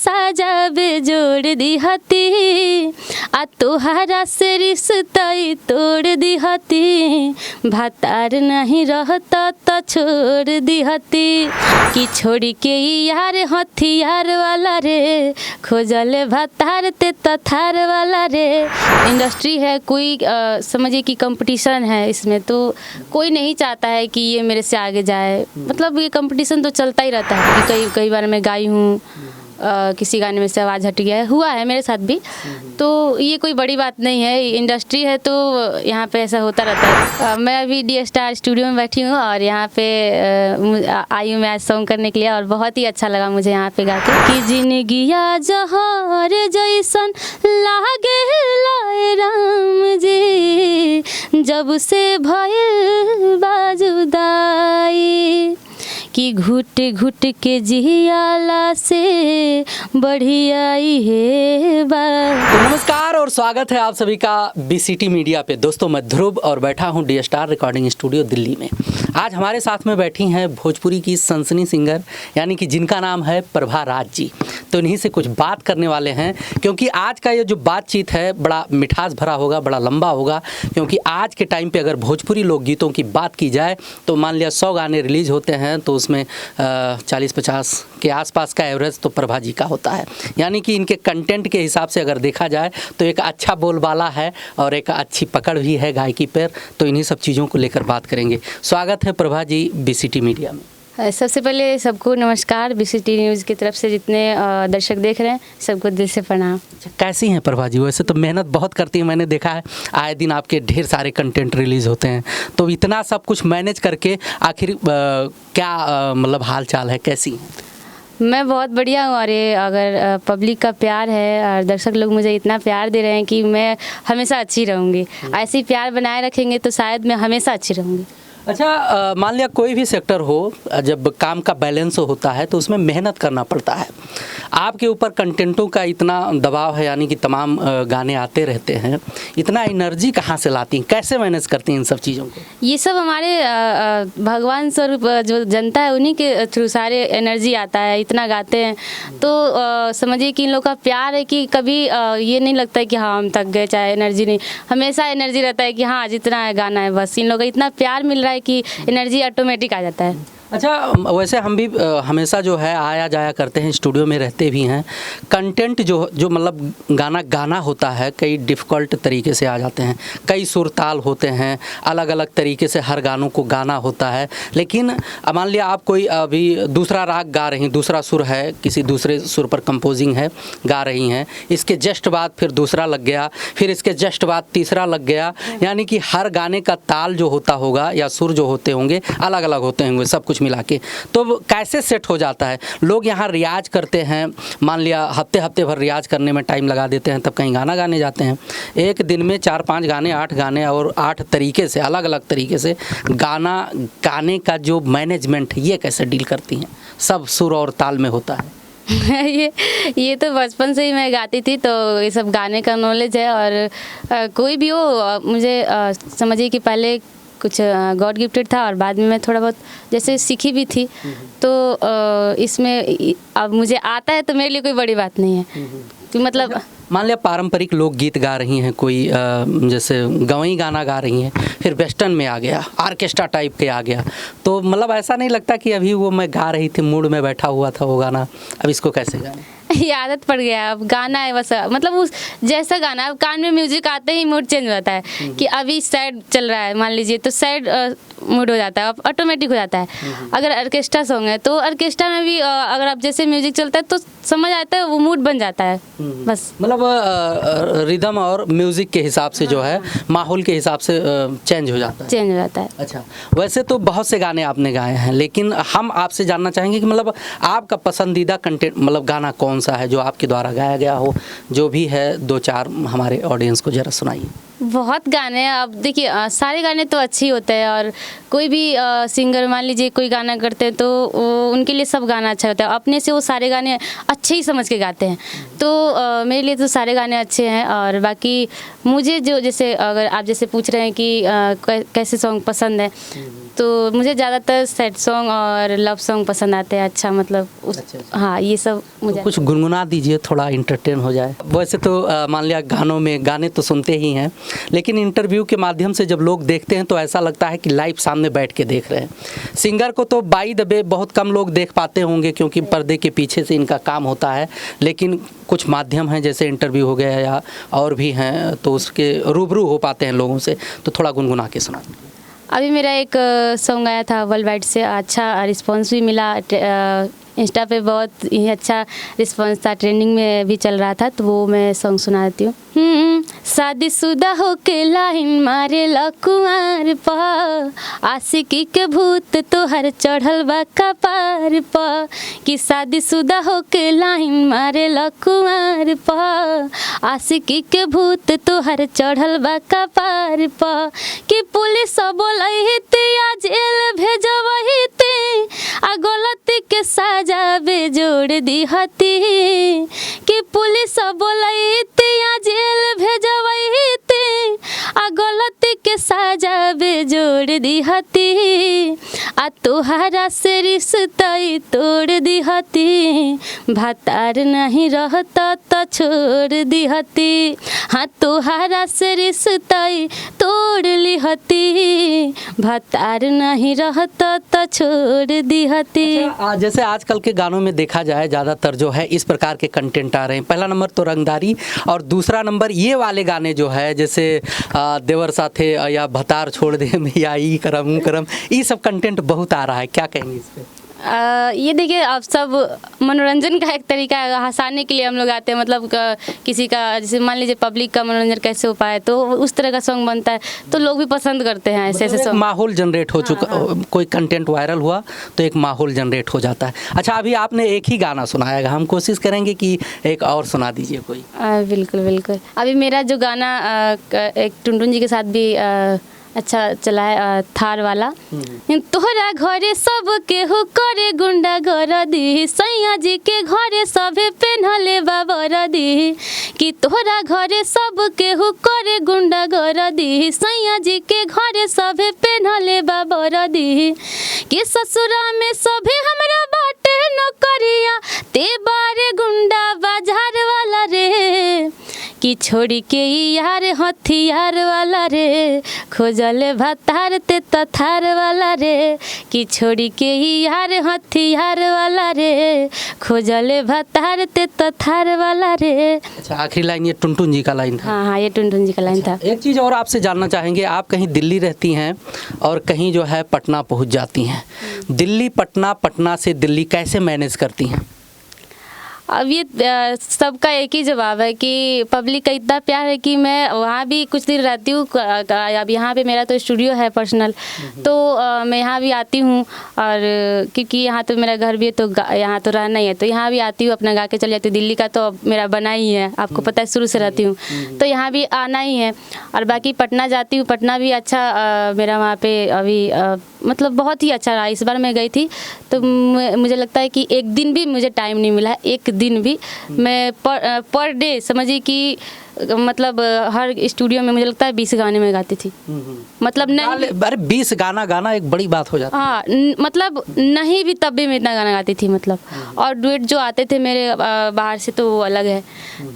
साजा बेजोड़ दिहती आ तोहरा से रिश्ता तोड़ दिहती भातार नहीं रहता तो छोड़ दिहती कि छोड़ के यार हथियार वाला रे खोजले भातार ते तथार वाला रे। इंडस्ट्री है, कोई समझिए कि कंपटीशन है इसमें, तो कोई नहीं चाहता है कि ये मेरे से आगे जाए। मतलब ये कंपटीशन तो चलता ही रहता है कि कई बार मैं गाई हूँ, किसी गाने में से आवाज़ हट गया हुआ है मेरे साथ भी, तो ये कोई बड़ी बात नहीं है। इंडस्ट्री है तो यहाँ पे ऐसा होता रहता है। मैं अभी डी स्टार स्टूडियो में बैठी हूँ और यहाँ पे आई हूँ मैं आज सॉन्ग करने के लिए, और बहुत ही अच्छा लगा मुझे यहाँ पे गा के कि जिंदगिया जहर जैसन लागे लाए राम जी जब से भइल बा जुदाई कि घुट घुट के जियाला से बढ़िया ही है बात। तो नमस्कार और स्वागत है आप सभी का बीसीटी मीडिया पे। दोस्तों मैं ध्रुव और बैठा हूँ D star recording studio Delhi में। आज हमारे साथ में बैठी हैं भोजपुरी की सनसनी सिंगर, यानी कि जिनका नाम है प्रभा राज जी। तो इन्हीं से कुछ बात करने वाले हैं, क्योंकि आज का ये जो बातचीत है बड़ा मिठास भरा होगा, बड़ा लंबा होगा। क्योंकि आज के टाइम पे अगर भोजपुरी लोकगीतों की बात की जाए तो मान लिया 100 गाने रिलीज़ होते हैं तो उसमें 40-50 के आसपास का एवरेज तो प्रभा जी का होता है। यानी कि इनके कंटेंट के हिसाब से अगर देखा जाए तो एक अच्छा बोलबाला है और एक अच्छी पकड़ भी है गायकी पर। तो इन्हीं सब चीज़ों को लेकर बात करेंगे। स्वागत है प्रभा जी बीसीटी मीडिया में। सबसे पहले सबको नमस्कार। बीसीटी न्यूज़ की तरफ से जितने दर्शक देख रहे हैं सबको दिल से प्रणाम। कैसी हैं प्रभा जी? वैसे तो मेहनत बहुत करती हैं, मैंने देखा है आए दिन आपके ढेर सारे कंटेंट रिलीज़ होते हैं, तो इतना सब कुछ मैनेज करके आखिर क्या मतलब हाल चाल है, कैसी हैं? मैं बहुत बढ़िया हूँ, और ये अगर पब्लिक का प्यार है और दर्शक लोग मुझे इतना प्यार दे रहे हैं कि मैं हमेशा अच्छी रहूँगी। ऐसे ही प्यार बनाए रखेंगे तो शायद मैं हमेशा अच्छी रहूँगी। अच्छा, मान लिया कोई भी सेक्टर हो, जब काम का बैलेंस होता है तो उसमें मेहनत करना पड़ता है। आपके ऊपर कंटेंटों का इतना दबाव है, यानी कि तमाम गाने आते रहते हैं, इतना एनर्जी कहाँ से लाती हैं, कैसे मैनेज करती हैं इन सब चीज़ों को? ये सब हमारे भगवान स्वरूप जो जनता है उन्हीं के थ्रू सारे एनर्जी आता है। इतना गाते हैं तो समझिए कि इन लोग का प्यार है कि कभी ये नहीं लगता है कि हाँ हम थक गए, चाहे एनर्जी नहीं, हमेशा एनर्जी रहता है कि हाँ जितना है गाना है बस। इन लोगों का इतना प्यार मिल रहा है कि एनर्जी ऑटोमेटिक आ जाता है। अच्छा, वैसे हम भी हमेशा जो है आया जाया करते हैं, स्टूडियो में रहते भी हैं। कंटेंट जो मतलब गाना होता है, कई डिफ़िकल्ट तरीके से आ जाते हैं, कई सुर ताल होते हैं, अलग अलग तरीके से हर गानों को गाना होता है। लेकिन मान लिया आप कोई अभी दूसरा राग गा रही हैं, दूसरा सुर है, किसी दूसरे सुर पर कंपोजिंग है, गा रही हैं, इसके जस्ट बाद फिर दूसरा लग गया, फिर इसके जस्ट बाद तीसरा लग गया, यानी कि हर गाने का ताल जो होता होगा या सुर जो होते होंगे अलग अलग होते होंगे, सब कुछ मिला के। तो कैसे सेट हो जाता है? लोग यहाँ रियाज करते हैं, मान लिया हफ्ते भर रियाज करने में टाइम लगा देते हैं, तब कहीं गाना गाने जाते हैं। एक दिन में 4-5 गाने, 8 गाने और 8 तरीके से, अलग अलग तरीके से गाना गाने का जो मैनेजमेंट, ये कैसे डील करती हैं? सब सुर और ताल में होता है। ये तो बचपन से ही मैं गाती थी, तो ये सब गाने का नॉलेज है। और कोई भी हो, मुझे समझिए कि पहले कुछ गॉड गिफ्टेड था और बाद में मैं थोड़ा बहुत जैसे सीखी भी थी, तो इसमें अब मुझे आता है तो मेरे लिए कोई बड़ी बात नहीं है कि मतलब मान लिया पारंपरिक लोकगीत गा रही हैं, कोई जैसे गवई गाना गा रही हैं, फिर वेस्टर्न में आ गया, ऑर्केस्ट्रा टाइप के आ गया, तो मतलब ऐसा नहीं लगता कि अभी वो मैं गा रही थी, मूड में बैठा हुआ था वो गाना, अब इसको कैसे गाएं? ये आदत पड़ गया, अब गाना है बस, मतलब उस जैसा गाना, अब कान में म्यूजिक आते ही मूड चेंज हो जाता है कि अभी सैड चल रहा है मान लीजिए, तो सैड मूड हो जाता है, ऑटोमेटिक हो जाता है। अगर ऑर्केस्ट्रा सॉन्ग है तो ऑर्केस्ट्रा में भी अगर आप जैसे म्यूजिक चलता है तो समझ आता है, वो मूड बन जाता है बस। मतलब रिदम और म्यूजिक के हिसाब से जो है, माहौल के हिसाब से चेंज हो जाता है। अच्छा, वैसे तो बहुत से गाने आपने गाए हैं, लेकिन हम आपसे जानना चाहेंगे कि मतलब आपका पसंदीदा कंटेंट, मतलब गाना कौन सा है जो आपके द्वारा गाया गया हो, जो भी है 2-4 हमारे ऑडियंस को जरा सुनाइए। बहुत गाने हैं, अब देखिए सारे गाने तो अच्छे ही होते हैं, और कोई भी सिंगर मान लीजिए कोई गाना करते हैं तो उनके लिए सब गाना अच्छा होता है, अपने से वो सारे गाने अच्छे ही समझ के गाते हैं। तो मेरे लिए तो सारे गाने अच्छे हैं। और बाकी मुझे जो, जैसे अगर आप जैसे पूछ रहे हैं कि कैसे सॉन्ग पसंद है, तो मुझे ज़्यादातर सैड सॉन्ग और लव सॉन्ग पसंद आते हैं। अच्छा मतलब उस अच्छा। हाँ ये सब मुझे तो कुछ गुनगुना दीजिए, थोड़ा इंटरटेन हो जाए। वैसे तो मान लिया गाने तो सुनते ही हैं, लेकिन इंटरव्यू के माध्यम से जब लोग देखते हैं तो ऐसा लगता है कि लाइव सामने बैठ के देख रहे हैं। सिंगर को तो बाई द वे बहुत कम लोग देख पाते होंगे क्योंकि पर्दे के पीछे से इनका काम होता है, लेकिन कुछ माध्यम हैं जैसे इंटरव्यू हो गया या और भी हैं तो उसके रूबरू हो पाते हैं लोगों से, तो थोड़ा गुनगुना के सुना। अभी मेरा एक सॉन्ग आया था वर्ल्ड वाइड से, अच्छा रिस्पांस भी मिला। इंस्टा पे बहुत ही अच्छा रिस्पांस था, ट्रेंडिंग में भी चल रहा था, तो वो मैं सॉन्ग सुना देती हूँ। शादीशुदा होके लाइन मारे लकुआर पा, आशिकी के भूत तोहर चढ़ल बा कपार पा, कि शादीशुदा होके लाइन मारे लकुआर पा, आशिकी के भूत तोहर चढ़ल बा कपार पा, कि पुलिस बोलहिते या जेल भेजवहिते, आ गलती के साजा बेजोड़ दिहती, कि पुलिस बोलहिते या जेल भेजवहिते, आ गलती के साजा बेजोड़ दिहती, आ तोहरा से रिश्ता तोड़ दिहती, भातार नहीं रहता तो छोड़ दिहती, हाँ तोहरा से रिश्ता तोड़ लिहती, भातार नहीं रहता तो छोड़ दिहती। अच्छा, जैसे आजकल के गानों में देखा जाए ज़्यादातर जो है इस प्रकार के कंटेंट आ रहे हैं। पहला नंबर तो रंगदारी, और दूसरा नंबर ये वाले गाने जो है जैसे देवर साथे या भतार छोड़ दे या ई करम, ये सब कंटेंट बहुत आ रहा है, क्या कहेंगे इस पे? ये देखिए, आप सब मनोरंजन का एक तरीका है, हंसाने के लिए हम लोग आते हैं, मतलब किसी का जैसे मान लीजिए पब्लिक का मनोरंजन कैसे हो पाए तो उस तरह का सॉन्ग बनता है, तो लोग भी पसंद करते हैं ऐसे ऐसे सॉन्ग। माहौल जनरेट हो चुका, कोई कंटेंट वायरल हुआ तो एक माहौल जनरेट हो जाता है। अच्छा, अभी आपने एक ही गाना सुनाया, हम कोशिश करेंगे कि एक और सुना दीजिए कोई। बिल्कुल बिल्कुल। अभी मेरा जो गाना एक टुनटुन जी के साथ भी अच्छा चला है, थार वाला। तोहरा घरे सब केहू करे गुंडा गर्दी, सैया जी के घरे सभे पेन्हले बाबरदी, कि तोहरा घरे सब केहू करे गुंडा गर्दी, सैया जी के घरे सभे पेन्हले बाबरदी, कि ससुरा में सभे हमरा बाटे नौकरिया, ते बारे गुंडा बाजार वाला रे, कि छोड़ी के यार हथियार वाला रे, खोजले भतार ते तथार वाला रे, कि छोड़ी के यार हथियार वाला रे, खोजले भतार ते तथार वाला रे। अच्छा, आखिरी लाइन ये टुनटुन जी का लाइन था? हाँ, ये टुनटुन जी का लाइन था। एक चीज़ और आपसे जानना चाहेंगे, आप कहीं दिल्ली रहती हैं और कहीं जो है पटना पहुंच जाती हैं, दिल्ली पटना, पटना से दिल्ली कैसे मैनेज करती हैं? अब ये सबका एक ही जवाब है कि पब्लिक का इतना प्यार है कि मैं वहाँ भी कुछ दिन रहती हूँ। अब यहाँ पे मेरा तो स्टूडियो है पर्सनल, तो मैं यहाँ भी आती हूँ, और क्योंकि यहाँ तो मेरा घर भी है तो यहाँ तो रहना ही है, तो यहाँ भी आती हूँ, अपना गा के चली जाती हूँ। दिल्ली का तो मेरा बना ही है, आपको पता है, शुरू से रहती हूँ, तो यहाँ भी आना ही है। और बाकी पटना जाती हूँ, पटना भी अच्छा मेरा वहाँ पे अभी मतलब बहुत ही अच्छा रहा। इस बार मैं गई थी तो मुझे लगता है कि एक दिन भी मुझे टाइम नहीं मिला, एक दिन भी। मैं पर डे समझिए कि मतलब हर स्टूडियो में मुझे लगता है 20 गाने में गाती थी, मतलब नहीं, अरे 20 गाना गाना एक बड़ी बात हो जाती है। हाँ, मतलब नहीं भी तब भी मैं इतना गाना गाती थी, मतलब। और डुएट जो आते थे मेरे बाहर से तो वो अलग है।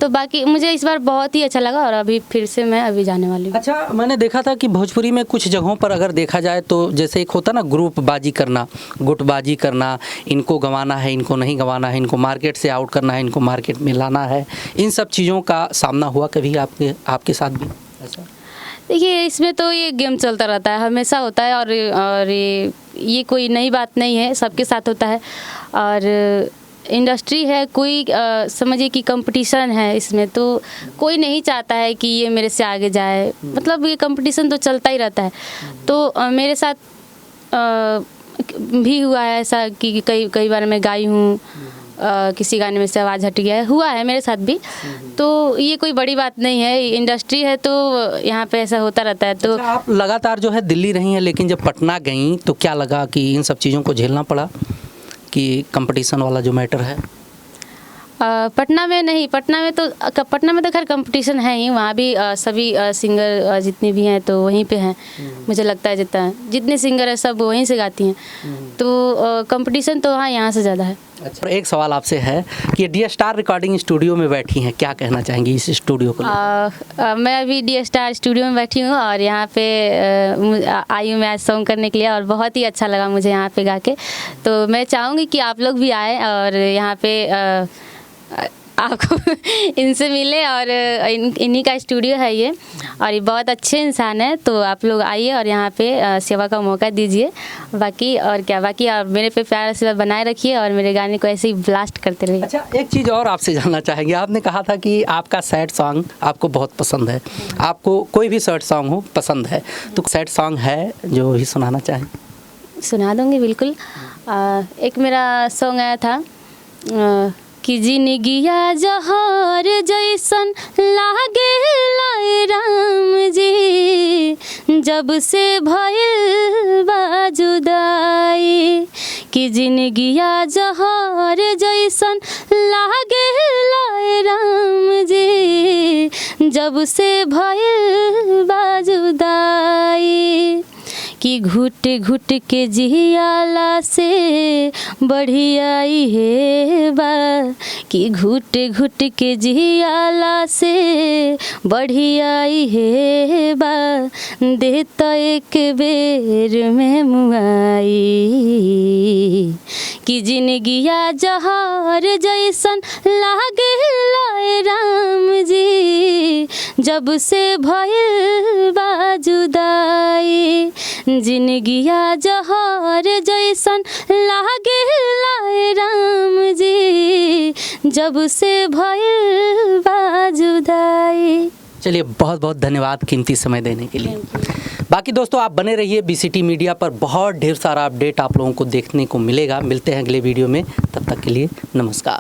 तो बाकी मुझे इस बार बहुत ही अच्छा लगा, और अभी फिर से मैं अभी जाने वाली हूँ। अच्छा, मैंने देखा था कि भोजपुरी में कुछ जगहों पर अगर देखा जाए तो जैसे एक होता ना ग्रुप बाजी करना, गुटबाजी करना, इनको गंवाना है, इनको नहीं गंवाना है, इनको मार्केट से आउट करना है, इनको मार्केट में लाना है, इन सब चीज़ों का सामना हुआ कभी आपके साथ भी ऐसा? देखिए, इसमें तो ये गेम चलता रहता है, हमेशा होता है, और ये कोई नई बात नहीं है, सबके साथ होता है। और इंडस्ट्री है, कोई समझिए कि कंपटीशन है इसमें, तो कोई नहीं चाहता है कि ये मेरे से आगे जाए, मतलब ये कंपटीशन तो चलता ही रहता है। तो मेरे साथ भी हुआ है ऐसा कि कई बार मैं गाई हूँ, किसी गाने में से आवाज़ हट गया है, हुआ है मेरे साथ भी। तो ये कोई बड़ी बात नहीं है, इंडस्ट्री है तो यहाँ पे ऐसा होता रहता है। तो अच्छा, आप लगातार जो है दिल्ली रही हैं, लेकिन जब पटना गई तो क्या लगा कि इन सब चीज़ों को झेलना पड़ा, कि कंपटीशन वाला जो मैटर है? पटना में नहीं, पटना में तो खैर कंपटीशन है ही, वहाँ भी सभी सिंगर जितने भी हैं तो वहीं पे हैं। मुझे लगता है जितने सिंगर है सब वहीं से गाती हैं, तो कंपटीशन तो हाँ यहाँ से ज़्यादा है। अच्छा, एक सवाल आपसे है कि डी स्टार रिकॉर्डिंग स्टूडियो में बैठी हैं, क्या कहना चाहेंगी इस स्टूडियो को लेकर? मैं अभी डी स्टार स्टूडियो में बैठी हूँ और यहाँ पे आई हूँ मैं आज सॉन्ग करने के लिए, और बहुत ही अच्छा लगा मुझे यहाँ पे गा के। तो मैं चाहूँगी कि आप लोग भी आए और यहाँ पे आपको इनसे मिले, और इन्हीं का स्टूडियो है ये, और ये बहुत अच्छे इंसान है। तो आप लोग आइए और यहाँ पे सेवा का मौका दीजिए। बाकी और क्या, बाकी आप मेरे पे प्यार से बनाए रखिए और मेरे गाने को ऐसे ही ब्लास्ट करते रहिए। अच्छा, एक चीज़ और आपसे जानना चाहेंगे, आपने कहा था कि आपका सैड सॉन्ग आपको बहुत पसंद है, आपको कोई भी सैड सॉन्ग हो पसंद है, तो सैड सॉन्ग है जो ही सुनाना चाहें? सुना दूँगी बिल्कुल। एक मेरा सॉन्ग आया था कि जिंदगिया जहर जैसन लागे लाए राम जी, जब से भइल बा जुदाई। कि जिंदगिया जहर जैसन लागे लाए राम जी, जब से भइल बा जुदाई। कि घुट घुट के जियाला से बढ़ियाई है बा, कि घुट घुट के जियाला से बढ़ियाई है बा, देता एक बेर में मुआई। कि जिंदगिया जहर जैसन लागे लाए राम जी, जब से भइल बा जुदाई। जिंदगिया जहर जैसन लागे लाए राम जी, जब से भइल बा जुदाई। चलिए, बहुत बहुत धन्यवाद कीमती समय देने के लिए। बाकी दोस्तों आप बने रहिए BCT मीडिया पर, बहुत ढेर सारा अपडेट आप लोगों को देखने को मिलेगा। मिलते हैं अगले वीडियो में, तब तक के लिए नमस्कार।